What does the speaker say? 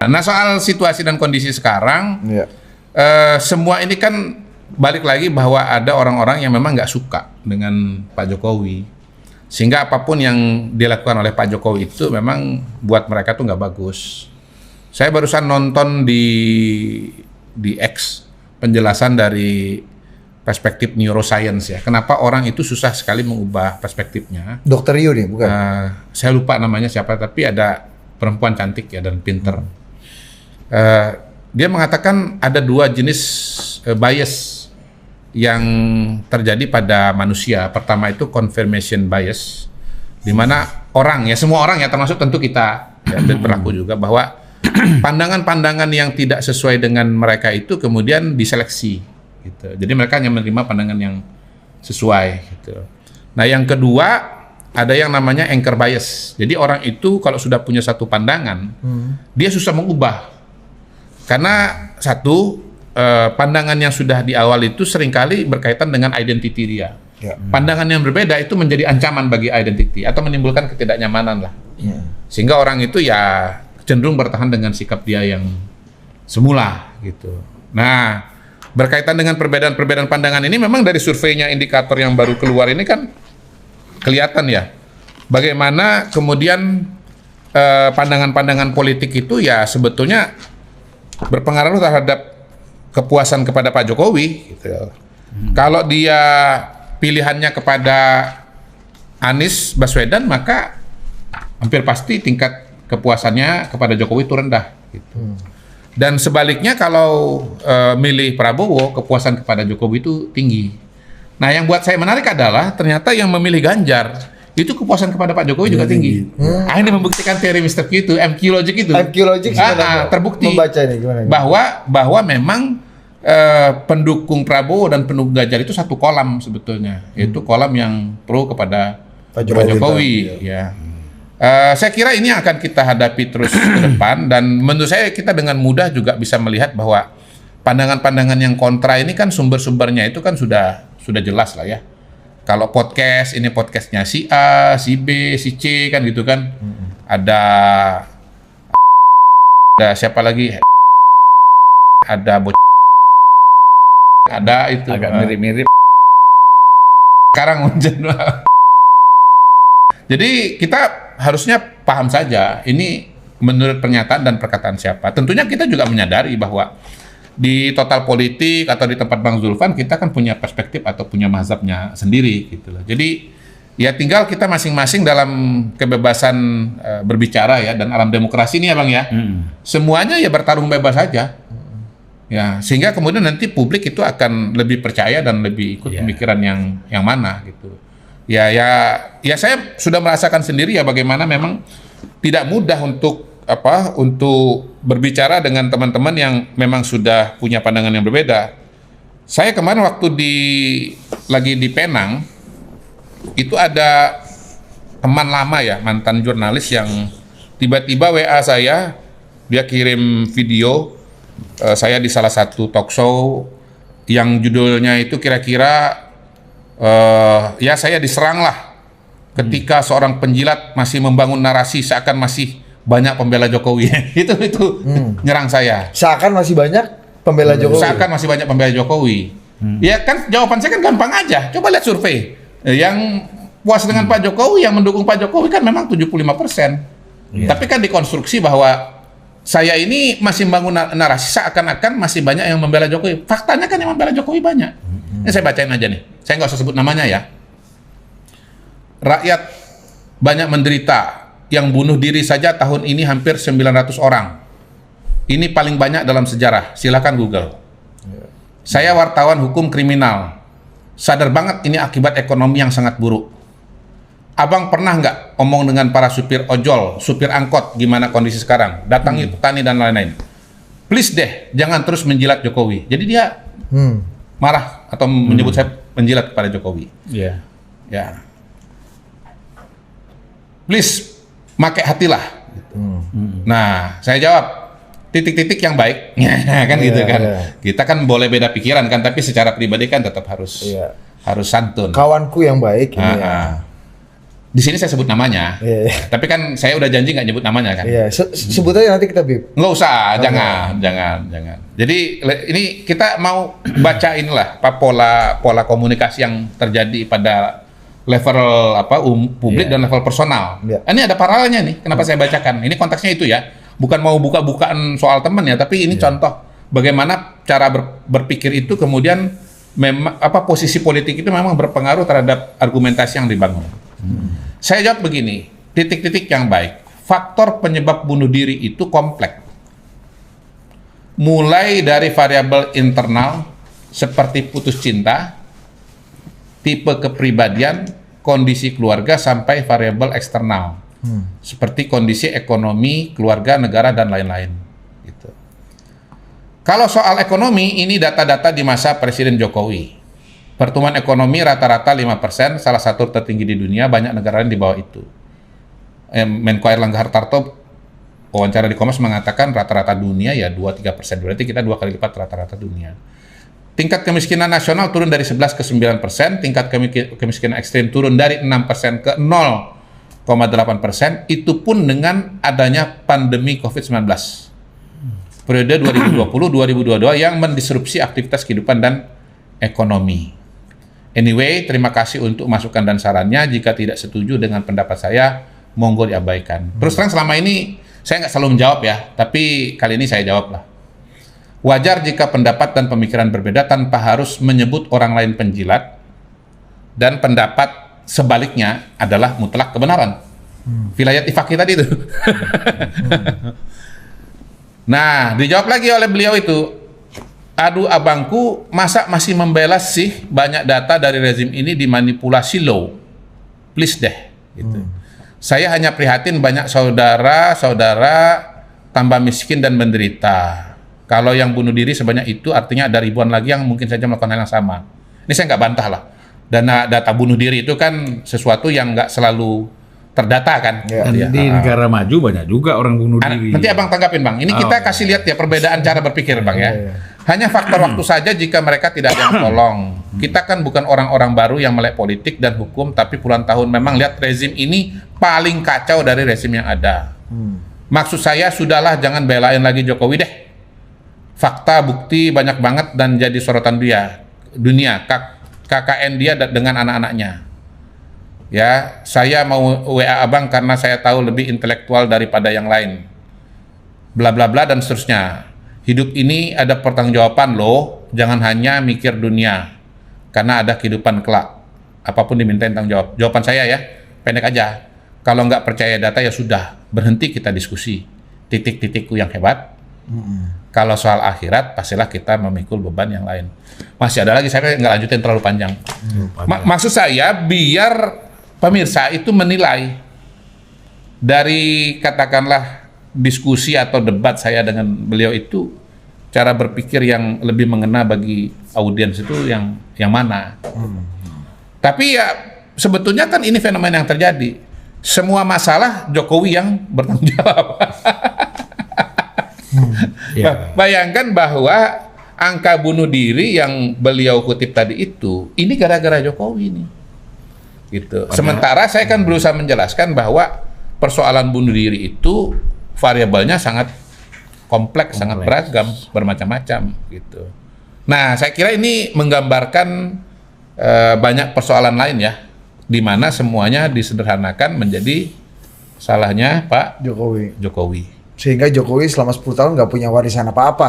Nah, soal situasi dan kondisi sekarang, semua ini kan balik lagi bahwa ada orang-orang yang memang nggak suka dengan Pak Jokowi, sehingga apapun yang dilakukan oleh Pak Jokowi itu memang buat mereka tuh nggak bagus. Saya barusan nonton di X penjelasan dari perspektif neuroscience ya. Kenapa orang itu susah sekali mengubah perspektifnya? Dokter Yu nih, bukan? Saya lupa namanya siapa, tapi ada perempuan cantik ya dan pinter. Dia mengatakan ada 2 jenis bias yang terjadi pada manusia. Pertama itu confirmation bias, di mana orang ya, semua orang ya, termasuk tentu kita ya, dan berlaku juga bahwa pandangan-pandangan yang tidak sesuai dengan mereka itu kemudian diseleksi gitu. Jadi mereka hanya menerima pandangan yang sesuai gitu. Nah, yang kedua ada yang namanya anchor bias. Jadi orang itu kalau sudah punya satu pandangan, dia susah mengubah. Karena satu, pandangan yang sudah di awal itu seringkali berkaitan dengan identity dia. Pandangan yang berbeda itu menjadi ancaman bagi identity atau menimbulkan ketidaknyamanan lah. Sehingga orang itu ya cenderung bertahan dengan sikap dia yang semula gitu. Nah, berkaitan dengan perbedaan-perbedaan pandangan ini memang dari surveinya indikator yang baru keluar ini kan kelihatan ya. Bagaimana kemudian pandangan-pandangan politik itu ya sebetulnya berpengaruh terhadap kepuasan kepada Pak Jokowi gitu. Kalau dia pilihannya kepada Anies Baswedan, maka hampir pasti tingkat kepuasannya kepada Jokowi itu rendah gitu. Dan sebaliknya kalau milih Prabowo, kepuasan kepada Jokowi itu tinggi. Nah, yang buat saya menarik adalah ternyata yang memilih Ganjar itu kepuasan kepada Pak Jokowi juga tinggi. Ini membuktikan teori Mr. Q itu, MQ Logic itu. MQ Logic terbukti membaca ini gimana? Bahwa memang pendukung Prabowo dan pendukung Ganjar itu satu kolam sebetulnya, yaitu kolam yang pro kepada Pak Jokowi. Ya. Saya kira ini akan kita hadapi terus ke depan, dan menurut saya kita dengan mudah juga bisa melihat bahwa pandangan-pandangan yang kontra ini kan sumber-sumbernya itu kan sudah jelas lah ya. Kalau podcast, ini podcastnya si A, si B, si C kan gitu kan. Ada siapa lagi? Ada itu. Agak mirip-mirip. Sekarang jadi kita harusnya paham saja ini menurut pernyataan dan perkataan siapa. Tentunya kita juga menyadari bahwa di total politik atau di tempat Bang Zulfan kita kan punya perspektif atau punya mazhabnya sendiri gitu loh. Jadi ya tinggal kita masing-masing dalam kebebasan berbicara ya, dan alam demokrasi ini ya Bang ya. Semuanya ya bertarung bebas saja. Ya, sehingga kemudian nanti publik itu akan lebih percaya dan lebih ikut pemikiran yang mana gitu. Ya saya sudah merasakan sendiri ya bagaimana memang tidak mudah untuk berbicara dengan teman-teman yang memang sudah punya pandangan yang berbeda. Saya kemarin waktu lagi di Penang, itu ada teman lama ya, mantan jurnalis yang tiba-tiba WA saya, dia kirim video saya di salah satu talk show yang judulnya itu kira-kira ya saya diserang lah ketika seorang penjilat masih membangun narasi seakan masih banyak pembela Jokowi. itu nyerang saya. Seakan masih banyak pembela Jokowi. Seakan masih banyak pembela Jokowi. Ya kan jawaban saya kan gampang aja. Coba lihat survei. Yang puas dengan Pak Jokowi, yang mendukung Pak Jokowi kan memang 75%. Tapi kan dikonstruksi bahwa saya ini masih membangun narasi seakan-akan masih banyak yang membela Jokowi. Faktanya kan yang membela Jokowi banyak. Ini saya bacain aja nih. Saya nggak usah sebut namanya ya. Rakyat banyak menderita. Yang bunuh diri saja tahun ini hampir 900 orang. Ini paling banyak dalam sejarah. Silakan Google. Saya wartawan hukum kriminal. Sadar banget ini akibat ekonomi yang sangat buruk. Abang pernah nggak omong dengan para supir ojol, supir angkot, gimana kondisi sekarang? Datangi petani dan lain-lain. Please deh, jangan terus menjilat Jokowi. Jadi dia marah atau menyebut saya menjilat kepada Jokowi. Ya. Please, pakai hatilah. Nah, saya jawab, titik-titik yang baik, kan gitu kan. Kita kan boleh beda pikiran kan, tapi secara pribadi kan tetap harus santun. Kawanku yang baik ini Di sini saya sebut namanya, Iya. tapi kan saya udah janji nggak nyebut namanya kan. Iya, sebut aja nanti kita bip. Nggak usah, jangan. Jadi ini kita mau baca inilah pola komunikasi yang terjadi pada level publik dan level personal. Iya. Ini ada paralelnya nih. Kenapa saya bacakan? Ini konteksnya itu ya. Bukan mau buka-bukaan soal teman ya, tapi ini contoh bagaimana cara berpikir itu kemudian memang posisi politik itu memang berpengaruh terhadap argumentasi yang dibangun. Saya jawab begini, titik-titik yang baik. Faktor penyebab bunuh diri itu kompleks. Mulai dari variabel internal seperti putus cinta, tipe kepribadian, kondisi keluarga sampai variabel eksternal. Seperti kondisi ekonomi, keluarga, negara dan lain-lain. Gitu. Kalau soal ekonomi, ini data-data di masa Presiden Jokowi. Pertumbuhan ekonomi rata-rata 5%, salah satu tertinggi di dunia, banyak negara lain di bawah itu. Menko Airlangga Hartarto wawancara di Kompas mengatakan rata-rata dunia ya 2-3%, berarti kita 2 kali lipat rata-rata dunia. Tingkat kemiskinan nasional turun dari 11 ke 9%, tingkat kemiskinan ekstrim turun dari 6% ke 0,8%, itu pun dengan adanya pandemi COVID-19. Periode 2020-2022 yang mendisrupsi aktivitas kehidupan dan ekonomi. Anyway, terima kasih untuk masukan dan sarannya. Jika tidak setuju dengan pendapat saya, monggo diabaikan. Terus terang selama ini saya nggak selalu menjawab ya, tapi kali ini saya jawab lah. Wajar jika pendapat dan pemikiran berbeda tanpa harus menyebut orang lain penjilat, dan pendapat sebaliknya adalah mutlak kebenaran. Vilayat ifaki tadi itu. Nah, dijawab lagi oleh beliau itu. Aduh abangku, masa masih membela sih banyak data dari rezim ini dimanipulasi low? Please deh. Gitu. Saya hanya prihatin banyak saudara-saudara tambah miskin dan menderita. Kalau yang bunuh diri sebanyak itu artinya ada ribuan lagi yang mungkin saja melakukan hal yang sama. Ini saya nggak bantah lah. Data bunuh diri itu kan sesuatu yang nggak selalu terdata kan. Ya. Dan di negara maju banyak juga orang bunuh diri. Nanti abang tanggapin bang. Ini kita kasih lihat ya perbedaan cara berpikir bang ya. Hanya faktor waktu saja jika mereka tidak ada yang tolong. Kita kan bukan orang-orang baru yang melek politik dan hukum, tapi puluhan tahun memang lihat rezim ini paling kacau dari rezim yang ada. Maksud saya sudahlah jangan belain lagi Jokowi deh. Fakta, bukti banyak banget dan jadi sorotan dunia. KKN dia dengan anak-anaknya. Ya, saya mau WA abang karena saya tahu lebih intelektual daripada yang lain. Bla bla bla dan seterusnya. Hidup ini ada pertanggungjawaban loh, jangan hanya mikir dunia. Karena ada kehidupan kelak. Apapun dimintain tanggung jawab. Jawaban saya ya, pendek aja. Kalau nggak percaya data ya sudah, berhenti kita diskusi. Titik-titikku yang hebat. Kalau soal akhirat, pastilah kita memikul beban yang lain. Masih ada lagi, saya nggak lanjutin terlalu panjang. Maksud saya, biar pemirsa itu menilai dari katakanlah diskusi atau debat saya dengan beliau itu, cara berpikir yang lebih mengena bagi audiens itu yang mana. Tapi ya sebetulnya kan ini fenomena yang terjadi. Semua masalah Jokowi yang bertanggung jawab. Bayangkan bahwa angka bunuh diri yang beliau kutip tadi itu, ini gara-gara Jokowi ini. Gitu. Sementara saya kan berusaha menjelaskan bahwa persoalan bunuh diri itu variabelnya sangat kompleks, sangat beragam, bermacam-macam gitu. Nah, saya kira ini menggambarkan banyak persoalan lain ya, di mana semuanya disederhanakan menjadi salahnya Pak Jokowi. Jokowi. Sehingga Jokowi selama 10 tahun nggak punya warisan apa-apa.